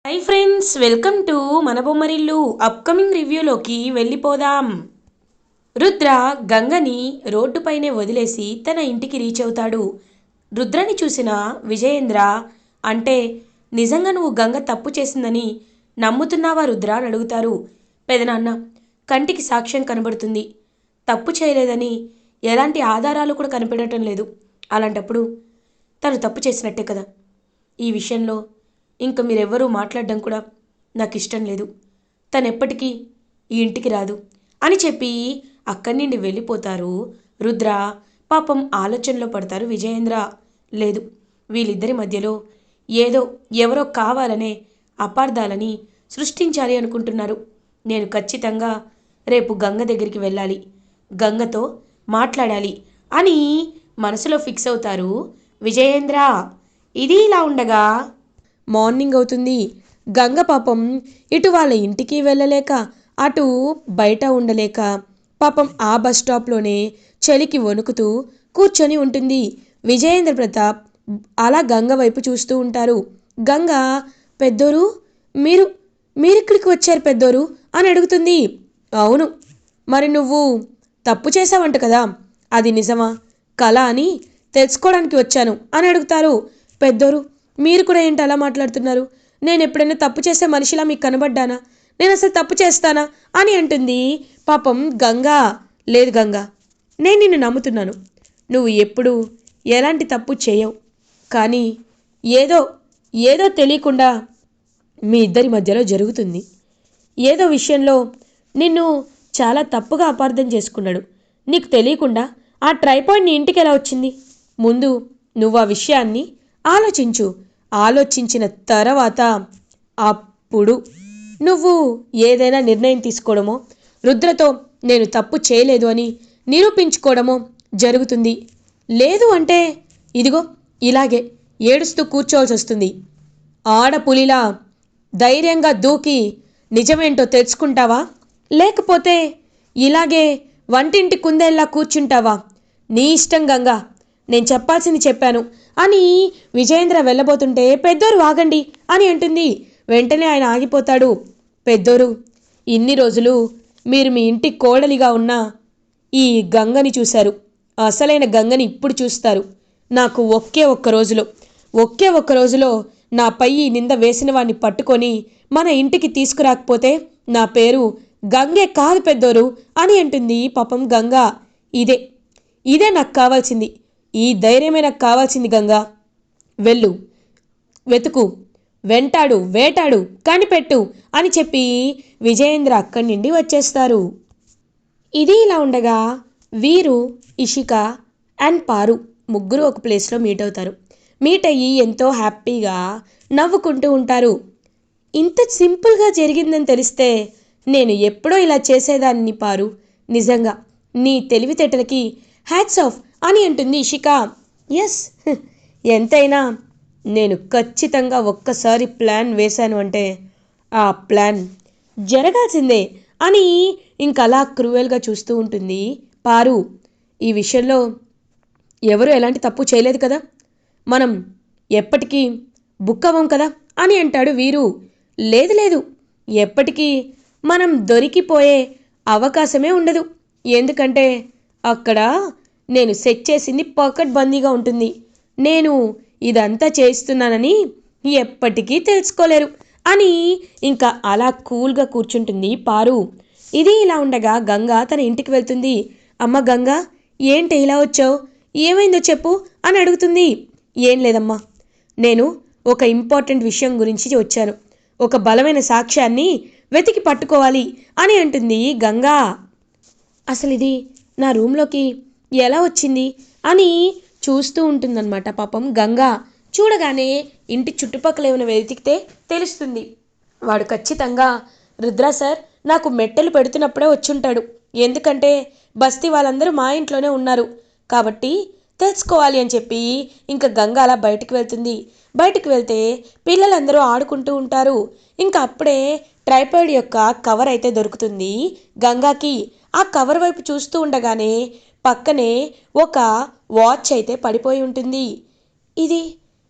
Hi friends, welcome to మన Bommarillu. Upcoming రివ్యూలోకి వెళ్ళిపోదాం. రుద్ర గంగని రోడ్డుపైనే వదిలేసి తన ఇంటికి రీచ్ అవుతాడు. రుద్రని చూసిన విజయేంద్ర, అంటే నిజంగా నువ్వు గంగ తప్పు చేసిందని నమ్ముతున్నావా రుద్ర అని అడుగుతారు. పెదనాన్న, కంటికి సాక్ష్యం కనబడుతుంది, తప్పు చేయలేదని ఎలాంటి ఆధారాలు కూడా కనిపెట్టడం లేదు. అలాంటప్పుడు తను తప్పు చేసినట్టే కదా. ఈ విషయంలో ఇంక మీరెవ్వరూ మాట్లాడడం కూడా నాకు ఇష్టం లేదు. తను ఎప్పటికీ ఈ ఇంటికి రాదు అని చెప్పి అక్కడి నుండి వెళ్ళిపోతారు రుద్ర. పాపం ఆలోచనలో పడతారు విజయేంద్ర. లేదు, వీళ్ళిద్దరి మధ్యలో ఏదో ఎవరో కావాలనే అపార్థాలని సృష్టించాలి అనుకుంటున్నారు. నేను ఖచ్చితంగా రేపు గంగ దగ్గరికి వెళ్ళాలి, గంగతో మాట్లాడాలి అని మనసులో ఫిక్స్ అవుతారు విజయేంద్ర. ఇది ఇలా ఉండగా మార్నింగ్ అవుతుంది. గంగ పాపం ఇటు వాళ్ళ ఇంటికి వెళ్ళలేక అటు బయట ఉండలేక పాపం ఆ బస్ స్టాప్లోనే చలికి వణుకుతూ కూర్చొని ఉంటుంది. విజయేంద్ర ప్రతాప్ అలా గంగ వైపు చూస్తూ ఉంటారు. గంగ, పెద్దోరు, మీరు మీరిక్కడికి వచ్చారు పెద్దోరు అని అడుగుతుంది. అవును, మరి నువ్వు తప్పు చేసావంట కదా, అది నిజమా కళ అని తెలుసుకోవడానికి వచ్చాను అని అడుగుతారు. పెద్దోరు, మీరు కూడా ఏంటి అలా మాట్లాడుతున్నారు? నేను ఎప్పుడైనా తప్పు చేసే మనిషిలా మీకు కనబడ్డానా? నేను అసలు తప్పు చేస్తానా అని అంటుంది పాపం గంగా. లేదు గంగా, నేను నిన్ను నమ్ముతున్నాను. నువ్వు ఎప్పుడు ఎలాంటి తప్పు చేయవు. కానీ ఏదో ఏదో తెలియకుండా మీ ఇద్దరి మధ్యలో జరుగుతుంది. ఏదో విషయంలో నిన్ను చాలా తప్పుగా అపార్థం చేసుకున్నాడు. నీకు తెలియకుండా ఆ ట్రైపాడ్ నీ ఇంటికి ఎలా వచ్చింది? ముందు నువ్వు ఆ విషయాన్ని ఆలోచించు. ఆలోచించిన తర్వాత అప్పుడు నువ్వు ఏదైనా నిర్ణయం తీసుకోవడమో, రుద్రతో నేను తప్పు చేయలేదు అని నిరూపించుకోవడమో జరుగుతుంది. లేదు అంటే ఇదిగో ఇలాగే ఏడుస్తూ కూర్చోవలసి వస్తుంది. ఆడపులిలా ధైర్యంగా దూకి నిజమేంటో తెలుసుకుంటావా, లేకపోతే ఇలాగే వంటింటి కుందేల్లా కూర్చుంటావా? నీ ఇష్టం గంగా, నేను చెప్పాల్సింది చెప్పాను అని విజయేంద్ర వెళ్ళబోతుంటే పెద్దోరు ఆగండి అని అంటుంది. వెంటనే ఆయన ఆగిపోతాడు. పెద్దోరు, ఇన్ని రోజులు మీరు మీ ఇంటి కోడలిగా ఉన్న ఈ గంగని చూశారు, అసలైన గంగని ఇప్పుడు చూస్తారు. నాకు ఒకే ఒక్క రోజులో నాపై ఈ నింద వేసిన వాడిని పట్టుకొని మన ఇంటికి తీసుకురాకపోతే నా పేరు గంగే కాదు పెద్దోరు అని అంటుంది పాపం గంగా. ఇదే ఇదే నాకు కావాల్సింది, ఈ ధైర్యమే నాకు కావాల్సింది గంగా. వెళ్ళు, వెతుకు, వెంటాడు, వేటాడు, కనిపెట్టు అని చెప్పి విజయేంద్ర అక్కడి నుండి వచ్చేస్తారు. ఇది ఇలా ఉండగా వీరు, ఇషిక అండ్ పారు ముగ్గురు ఒక ప్లేస్లో మీట్ అవుతారు. మీట్ అయ్యి ఎంతో హ్యాపీగా నవ్వుకుంటూ ఉంటారు. ఇంత సింపుల్గా జరిగిందని తెలిస్తే నేను ఎప్పుడో ఇలా చేసేదాన్ని పారు. నిజంగా నీ తెలివితేటలకి హ్యాట్స్ ఆఫ్ అని అంటుంది ఇషిక. ఎస్, ఎంతైనా నేను ఖచ్చితంగా ఒక్కసారి ప్లాన్ వేశాను అంటే ఆ ప్లాన్ జరగాల్సిందే అని ఇంకలా క్రూయల్గా చూస్తూ ఉంటుంది పారు. ఈ విషయంలో ఎవరు ఎలాంటి తప్పు చేయలేదు కదా, మనం ఎప్పటికీ బుక్ అవ్వం కదా అని అంటాడు వీరు. లేదు లేదు, ఎప్పటికీ మనం దొరికిపోయే అవకాశమే ఉండదు. ఎందుకంటే అక్కడ నేను సెట్ చేసింది పకడ్బందీగా ఉంటుంది. నేను ఇదంతా చేస్తున్నానని ఎప్పటికీ తెలుసుకోలేరు అని ఇంకా అలా కూల్గా కూర్చుంటుంది పారు. ఇది ఇలా ఉండగా గంగ తన ఇంటికి వెళ్తుంది. అమ్మ గంగ, ఏంటి ఇలా వచ్చావు, ఏమైందో చెప్పు అని అడుగుతుంది. ఏం లేదమ్మా, నేను ఒక ఇంపార్టెంట్ విషయం గురించి వచ్చాను. ఒక బలమైన సాక్ష్యాన్ని వెతికి పట్టుకోవాలి అని అంటుంది గంగా. అసలు ఇది నా రూమ్లోకి ఎలా వచ్చింది అని చూస్తూ ఉంటుందన్నమాట పాపం గంగా. చూడగానే ఇంటి చుట్టుపక్కల ఏమైనా వెతికితే తెలుస్తుంది. వాడు ఖచ్చితంగా రుద్ర సార్ నాకు మెట్టెలు పెడుతున్నప్పుడే వచ్చుంటాడు. ఎందుకంటే బస్తీ వాళ్ళందరూ మా ఇంట్లోనే ఉన్నారు కాబట్టి తెలుసుకోవాలి అని చెప్పి ఇంకా గంగ అలా బయటికి వెళ్తుంది. బయటికి వెళ్తే పిల్లలందరూ ఆడుకుంటూ ఉంటారు. ఇంకా అప్పుడే ట్రైపాడ్ యొక్క కవర్ అయితే దొరుకుతుంది గంగాకి. ఆ కవర్ వైపు చూస్తూ ఉండగానే పక్కనే ఒక వాచ్ అయితే పడిపోయి ఉంటుంది. ఇది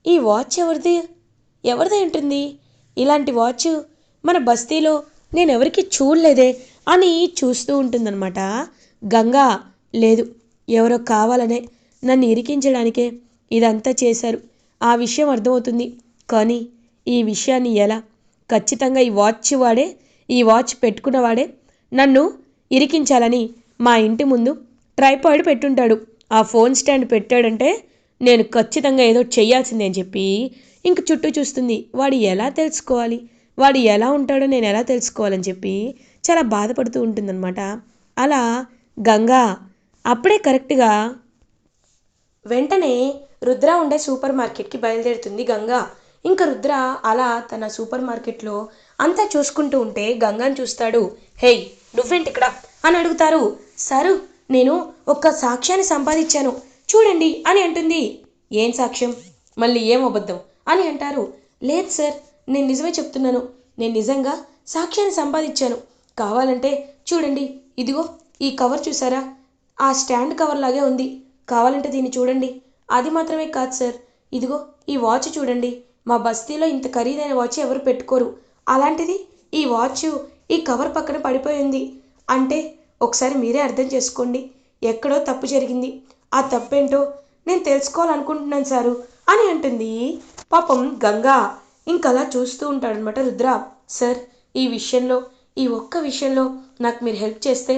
ఈ వాచ్ ఎవరిది ఉంటుంది? ఇలాంటి వాచ్ మన బస్తీలో నేనెవరికి చూడలేదే అని చూస్తూ ఉంటుందన్నమాట. గంగా లేదు, ఎవరో కావాలనే నన్ను ఇరికించడానికే ఇదంతా చేశారు, ఆ విషయం అర్థమవుతుంది. కానీ ఈ విషయాన్ని ఎలా, ఖచ్చితంగా ఈ వాచ్ పెట్టుకున్నవాడే నన్ను ఇరికించాలని మా ఇంటి ముందు ట్రైపాడ్ పెట్టుంటాడు. ఆ ఫోన్ స్టాండ్ పెట్టాడంటే నేను ఖచ్చితంగా ఏదో చెయ్యాల్సిందే అని చెప్పి ఇంక చుట్టూ చూస్తుంది. వాడు ఎలా తెలుసుకోవాలి, వాడు ఎలా ఉంటాడో నేను ఎలా తెలుసుకోవాలని చెప్పి చాలా బాధపడుతూ ఉంటుందన్నమాట. అలా గంగా అప్పుడే కరెక్ట్గా వెంటనే రుద్ర ఉండే సూపర్ మార్కెట్కి బయలుదేరుతుంది గంగా. ఇంకా రుద్ర అలా తన సూపర్ మార్కెట్లో అంతా చూసుకుంటూ ఉంటే గంగాని చూస్తాడు. హేయ్, నువ్వేంటి ఇక్కడ అని అడుగుతారు. సారు, నేను ఒక్క సాక్ష్యాన్ని సంపాదించాను చూడండి అని అంటుంది. ఏం సాక్ష్యం, మళ్ళీ ఏం అబద్ధం అని అంటారు. లేదు సార్, నేను నిజమే చెప్తున్నాను, నేను నిజంగా సాక్ష్యాన్ని సంపాదించాను. కావాలంటే చూడండి, ఇదిగో ఈ కవర్ చూసారా, ఆ స్టాండ్ కవర్ లాగే ఉంది, కావాలంటే దీన్ని చూడండి. అది మాత్రమే కాదు సార్, ఇదిగో ఈ వాచ్ చూడండి, మా బస్తీలో ఇంత ఖరీదైన వాచ్ ఎవరు పెట్టుకోరు, అలాంటిది ఈ వాచ్ ఈ కవర్ పక్కన పడిపోయింది అంటే ఒకసారి మీరే అర్థం చేసుకోండి, ఎక్కడో తప్పు జరిగింది, ఆ తప్పేంటో నేను తెలుసుకోవాలనుకుంటున్నాను సారు అని అంటుంది. పాపం గంగా ఇంకలా చూస్తూ ఉంటాడనమాట రుద్ర. సార్, ఈ ఒక్క విషయంలో నాకు మీరు హెల్ప్ చేస్తే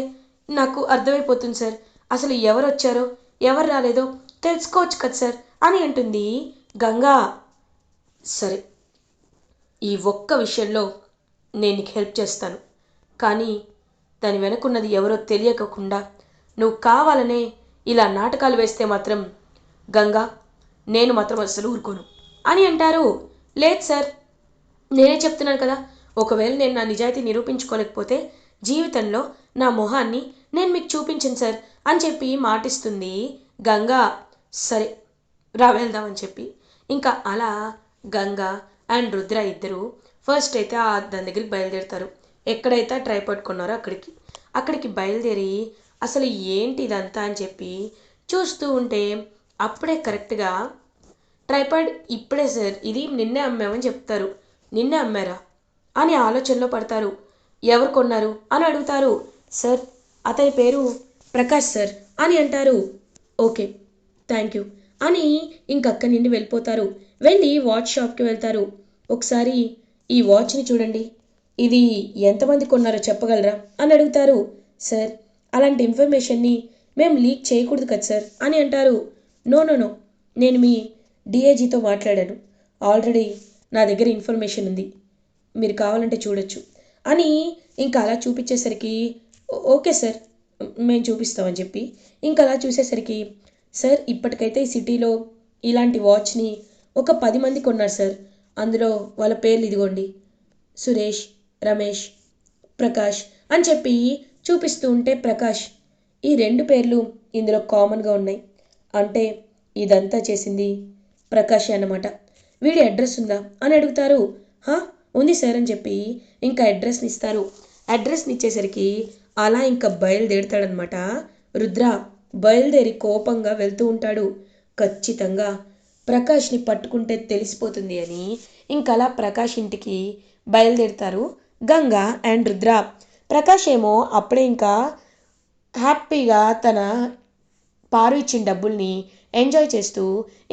నాకు అర్థమైపోతుంది సార్, అసలు ఎవరు వచ్చారో ఎవరు రాలేదో తెలుసుకోవచ్చు కదా సార్ అని అంటుంది గంగా. సరే, ఈ ఒక్క విషయంలో నేను నీకు హెల్ప్ చేస్తాను, కానీ దాని వెనుకున్నది ఎవరో తెలియకుండా నువ్వు కావాలనే ఇలా నాటకాలు వేస్తే మాత్రం గంగా, నేను మాత్రం అసలు ఊరుకోను అని అంటారు. లేదు సార్, నేనే చెప్తున్నాను కదా, ఒకవేళ నేను నా నిజాయితీ నిరూపించుకోలేకపోతే జీవితంలో నా మొహాన్ని నేను మీకు చూపించను సార్ అని చెప్పి మాటిస్తుంది గంగా. సరే రా వెళ్దామని చెప్పి ఇంకా అలా గంగా అండ్ రుద్ర ఇద్దరు ఫస్ట్ అయితే దాని దగ్గరికి బయలుదేరుతారు. ఎక్కడైతే ట్రై పట్టుకున్నారో అక్కడికి బయలుదేరి అసలు ఏంటి ఇదంతా అని చెప్పి చూస్తూ ఉంటే అప్పుడే కరెక్ట్గా ట్రైపాడ్ ఇప్పుడే సార్, ఇది నిన్నే అమ్మామని చెప్తారు. నిన్నే అమ్మారా అని ఆలోచనలో పడతారు. ఎవరు కొన్నారు అని అడుగుతారు. సార్, అతని పేరు ప్రకాష్ సార్ అని అంటారు. ఓకే, థ్యాంక్ యూ అని ఇంకక్కడి నుండి వెళ్ళిపోతారు. వెళ్ళి వాచ్ షాప్కి వెళ్తారు. ఒకసారి ఈ వాచ్ని చూడండి, ఇది ఎంతమంది కొన్నారో చెప్పగలరా అని అడుగుతారు. సార్, అలాంటి ఇన్ఫర్మేషన్ని మేము లీక్ చేయకూడదు కదా సార్ అని అంటారు. నో నో నో, నేను మీ డిఏజీతో మాట్లాడాను, ఆల్రెడీ నా దగ్గర ఇన్ఫర్మేషన్ ఉంది, మీరు కావాలంటే చూడొచ్చు అని ఇంకా అలా చూపించేసరికి ఓకే సార్, మేము చూపిస్తామని చెప్పి ఇంకా అలా చూసేసరికి సార్, ఇప్పటికైతే ఈ సిటీలో ఇలాంటి వాచ్ని ఒక 10 మంది కొన్నారు సార్, అందులో వాళ్ళ పేర్లు ఇదిగోండి, సురేష్, రమేష్, ప్రకాష్ అని చెప్పి చూపిస్తూ ఉంటే ప్రకాష్, ఈ 2 పేర్లు ఇందులో కామన్గా ఉన్నాయి, అంటే ఇదంతా చేసింది ప్రకాషే అన్నమాట. వీడి అడ్రస్ ఉందా అని అడుగుతారు. ఉంది సార్ అని చెప్పి ఇంకా అడ్రస్ని ఇస్తారు. అడ్రస్ని ఇచ్చేసరికి అలా ఇంకా బయలుదేరుతాడనమాట రుద్ర. బయలుదేరి కోపంగా వెళ్తూ ఉంటాడు. ఖచ్చితంగా ప్రకాష్ని పట్టుకుంటే తెలిసిపోతుంది అని ఇంకలా ప్రకాష్ ఇంటికి బయలుదేరుతారు గంగా అండ్ రుద్ర. ప్రకాష్ ఏమో అప్పుడే ఇంకా హ్యాపీగా తన పారు ఇచ్చిన డబ్బుల్ని ఎంజాయ్ చేస్తూ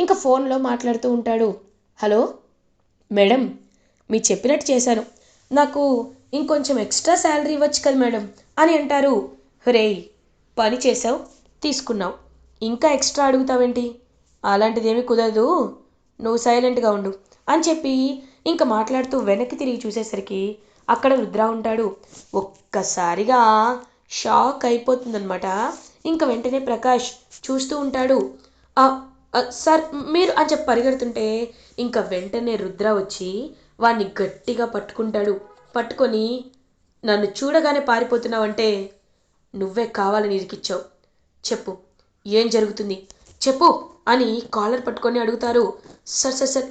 ఇంకా ఫోన్లో మాట్లాడుతూ ఉంటాడు. హలో మేడం, మీరు చెప్పినట్టు చేశాను, నాకు ఇంకొంచెం ఎక్స్ట్రా శాలరీ ఇవ్వచ్చు కదా మేడం అని అంటారు. రేయ్, పని చేసావు, తీసుకున్నావు, ఇంకా ఎక్స్ట్రా అడుగుతావేంటి, అలాంటిదేమీ కుదరదు, నువ్వు సైలెంట్గా ఉండు అని చెప్పి ఇంకా మాట్లాడుతూ వెనక్కి తిరిగి చూసేసరికి అక్కడ రుద్ర ఉంటాడు. ఒక్కసారిగా షాక్ అయిపోతుందనమాట. ఇంకా వెంటనే ప్రకాష్ చూస్తూ ఉంటాడు. సార్ మీరు అని చెప్పి పరిగెడుతుంటే ఇంకా వెంటనే రుద్ర వచ్చి వాడిని గట్టిగా పట్టుకుంటాడు. పట్టుకొని, నన్ను చూడగానే పారిపోతున్నావంటే నువ్వే కావాలని ఇరికిచ్చావు, చెప్పు ఏం జరుగుతుంది చెప్పు అని కాలర్ పట్టుకొని అడుగుతారు. సార్ సార్ సార్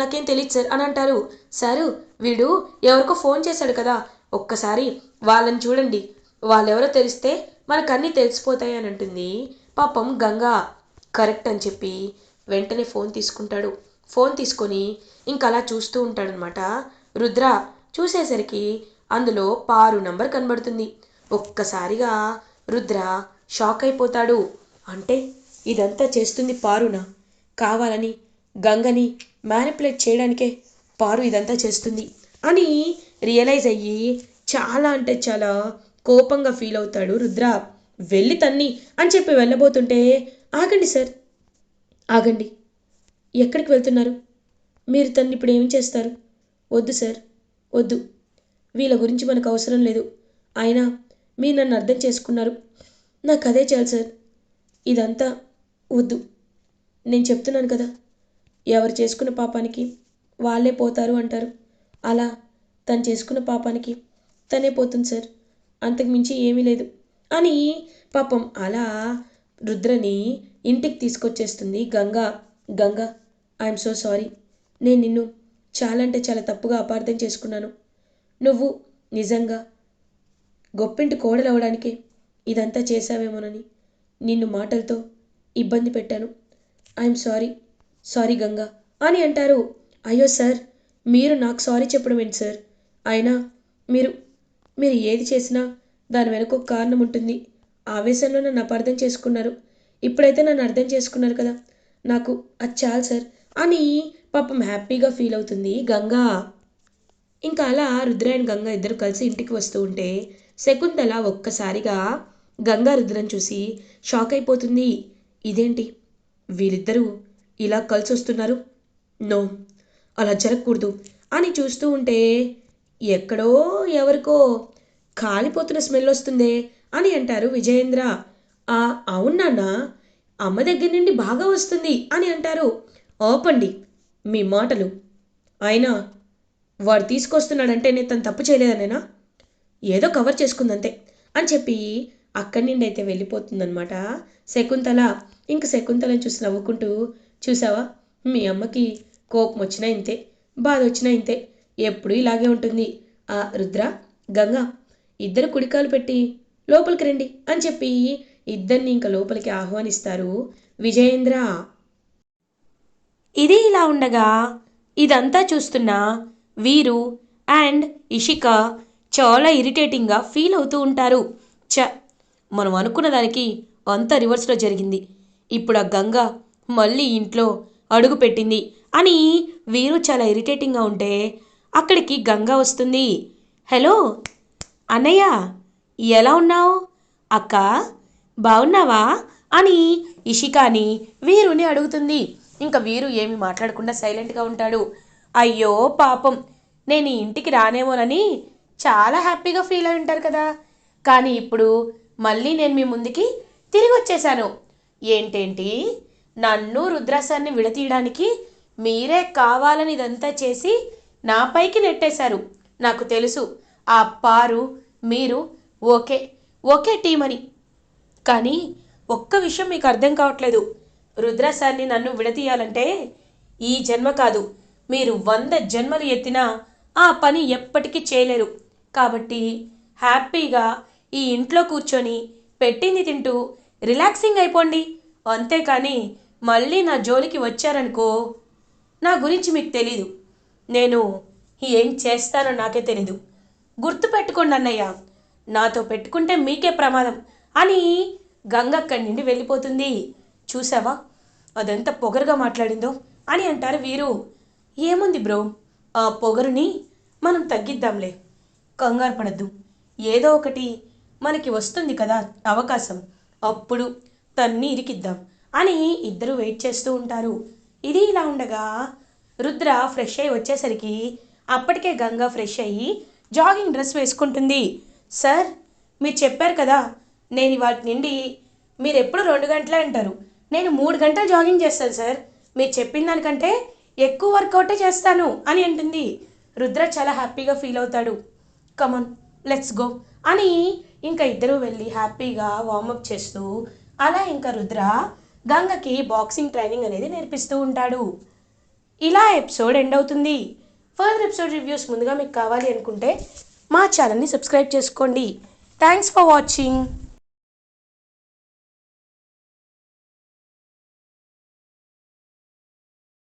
నాకేం తెలియదు సార్ అని అంటారు. సారు, వీడు ఎవరికో ఫోన్ చేశాడు కదా, ఒక్కసారి వాళ్ళని చూడండి, వాళ్ళెవరో తెలిస్తే మనకన్నీ తెలిసిపోతాయి అని అంటుంది. పాపం గంగా కరెక్ట్ అని చెప్పి వెంటనే ఫోన్ తీసుకుంటాడు. ఫోన్ తీసుకొని ఇంకా అలా చూస్తూ ఉంటాడనమాట రుద్ర చూసేసరికి అందులో పారు నంబర్ కనబడుతుంది. ఒక్కసారిగా రుద్ర షాక్ అయిపోతాడు. అంటే ఇదంతా చేస్తుంది పారునా? కావాలని గంగని మ్యానిపులేట్ చేయడానికే పారు ఇదంతా చేస్తుంది అని రియలైజ్ అయ్యి చాలా అంటే చాలా కోపంగా ఫీల్ అవుతాడు రుద్ర. వెళ్ళి తన్ని అని చెప్పి వెళ్ళబోతుంటే, ఆగండి సార్, ఆగండి, ఎక్కడికి వెళ్తున్నారు? మీరు తన్ని ఇప్పుడు ఏం చేస్తారు? వద్దు సార్, వద్దు, వీళ్ళ గురించి మనకు అవసరం లేదు. అయినా మీరు నన్ను అర్థం చేసుకున్నారు, నాకు అదే చాలు సార్. ఇదంతా వద్దు. నేను చెప్తున్నాను కదా, ఎవరు చేసుకున్న పాపానికి వాళ్ళే పోతారు అంటారు. అలా తను చేసుకున్న పాపానికి తనే పోతుంది సార్, అంతకు మించి ఏమీ లేదు అని పాపం అలా రుద్రని ఇంటికి తీసుకొచ్చేస్తుంది Ganga. Ganga, I'm so sorry. నేను నిన్ను చాలా అంటే చాలా తప్పుగా అపార్థం చేసుకున్నాను. నువ్వు నిజంగా గొప్పింటి కోడలవడానికే ఇదంతా చేశావేమోనని నిన్ను మాటలతో ఇబ్బంది పెట్టాను. ఐఎమ్ సారీ, సారీ గంగా అని అంటారు. అయ్యో సార్, మీరు నాకు సారీ చెప్పడం ఏంటి సార్? అయినా మీరు మీరు ఏది చేసినా దాని వెనుక ఒక కారణం ఉంటుంది. ఆవేశంలో నన్ను అపార్థం చేసుకున్నారు, ఇప్పుడైతే నన్ను అర్థం చేసుకున్నారు కదా, నాకు అది చాలు సార్ అని పాపం హ్యాపీగా ఫీల్ అవుతుంది గంగా. ఇంకా అలా రుద్ర అండ్ గంగా ఇద్దరు కలిసి ఇంటికి వస్తూ ఉంటే శకుంతల ఒక్కసారిగా గంగా రుద్రని చూసి షాక్ అయిపోతుంది. ఇదేంటి, వీళ్ళిద్దరూ ఇలా కలిసి వస్తున్నారు? నో, అలా జరగకూడదు అని చూస్తూ ఉంటే ఎక్కడో ఎవరికో కాలిపోతున్న స్మెల్ వస్తుందే అని అంటారు విజయేంద్ర. అవునా, అమ్మ దగ్గర నుండి బాగా వస్తుంది అని అంటారు. ఓపండి మీ మాటలు. అయినా వాడు తీసుకొస్తున్నాడంటే నేను తను తప్పు చేయలేదనేనా? ఏదో కవర్ చేసుకుందంతే అని చెప్పి అక్కడి నుండి అయితే వెళ్ళిపోతుందనమాట శకుంతల. ఇంక శకుంతలని చూసి నవ్వుకుంటూ, చూసావా, మీ అమ్మకి కోపం వచ్చినా ఇంతే, బాధ వచ్చినా ఇంతే, ఎప్పుడూ ఇలాగే ఉంటుంది. రుద్ర, గంగా, ఇద్దరు కుడికాలు పెట్టి లోపలికి రండి అని చెప్పి ఇద్దరిని ఇంకా లోపలికి ఆహ్వానిస్తారు విజయేంద్ర. ఇది ఇలా ఉండగా ఇదంతా చూస్తున్న వీరు అండ్ ఇషిక చాలా ఇరిటేటింగ్గా ఫీల్ అవుతూ ఉంటారు. మనం అనుకున్న దానికి అంతా రివర్స్లో జరిగింది. ఇప్పుడు ఆ గంగ మళ్ళీ ఇంట్లో అడుగు పెట్టింది అని వీరు చాలా ఇరిటేటింగ్గా ఉంటే అక్కడికి గంగ వస్తుంది. హలో అన్నయ్య, ఎలా ఉన్నావు? అక్క, బాగున్నావా అని ఇషికాని వీరుని అడుగుతుంది. ఇంకా వీరు ఏమి మాట్లాడకుండా సైలెంట్గా ఉంటాడు. అయ్యో పాపం, నేను ఈ ఇంటికి రానేమోనని చాలా హ్యాపీగా ఫీల్ అయి ఉంటారు కదా, కానీ ఇప్పుడు మళ్ళీ నేను మీ ముందుకి తిరిగి వచ్చేసాను. ఏంటేంటి, నన్ను రుద్రాసాన్ని విడతీయడానికి మీరే కావాలని ఇదంతా చేసి నాపైకి నెట్టేశారు. నాకు తెలుసు ఆ పారు మీరు ఒకే టీం అని. కానీ ఒక్క విషయం మీకు అర్థం కావట్లేదు. రుద్రాసాన్ని నన్ను విడతీయాలంటే ఈ జన్మ కాదు, మీరు 100 జన్మలు ఎత్తినా ఆ పని ఎప్పటికీ చేయలేరు. కాబట్టి హ్యాపీగా ఈ ఇంట్లో కూర్చొని పెట్టింది తింటూ రిలాక్సింగ్ అయిపోండి. అంతేకాని మళ్ళీ నా జోలికి వచ్చారనుకో, నా గురించి మీకు తెలీదు, నేను ఏం చేస్తానో నాకే తెలీదు. గుర్తుపెట్టుకోండి అన్నయ్య, నాతో పెట్టుకుంటే మీకే ప్రమాదం అని గంగ అక్కడి నుండి వెళ్ళిపోతుంది. చూసావా అదెంత పొగరుగా మాట్లాడిందో అని అంటారు వీరు. ఏముంది బ్రో, ఆ పొగరుని మనం తగ్గిద్దాంలే, కంగారు పడద్దు, ఏదో ఒకటి మనకి వస్తుంది కదా అవకాశం, అప్పుడు తన్ని ఇరికిద్దాం అని ఇద్దరు వెయిట్ చేస్తూ ఉంటారు. ఇది ఇలా ఉండగా రుద్ర ఫ్రెష్ అయ్యి వచ్చేసరికి అప్పటికే గంగ ఫ్రెష్ అయ్యి జాగింగ్ డ్రెస్ వేసుకుంటుంది. సార్, మీరు చెప్పారు కదా నేను వాటి నుండి, మీరు ఎప్పుడు 2 గంటలే అంటారు, నేను 3 గంటలు జాగింగ్ చేస్తాను సార్, మీరు చెప్పిన దానికంటే ఎక్కువ వర్కౌటే చేస్తాను అని అంటుంది. రుద్ర చాలా హ్యాపీగా ఫీల్ అవుతాడు. కమాన్, లెట్స్ గో అని ఇంకా ఇద్దరు వెళ్ళి హ్యాపీగా వార్మప్ చేస్తూ అలా ఇంకా రుద్ర గంగకి బాక్సింగ్ ట్రైనింగ్ అనేది నేర్పిస్తూ ఉంటాడు. ఇలా ఎపిసోడ్ ఎండ్ అవుతుంది. ఫర్దర్ ఎపిసోడ్ రివ్యూస్ ముందుగా మీకు కావాలి అనుకుంటే మా ఛానల్ని సబ్స్క్రైబ్ చేసుకోండి. Thanks for watching.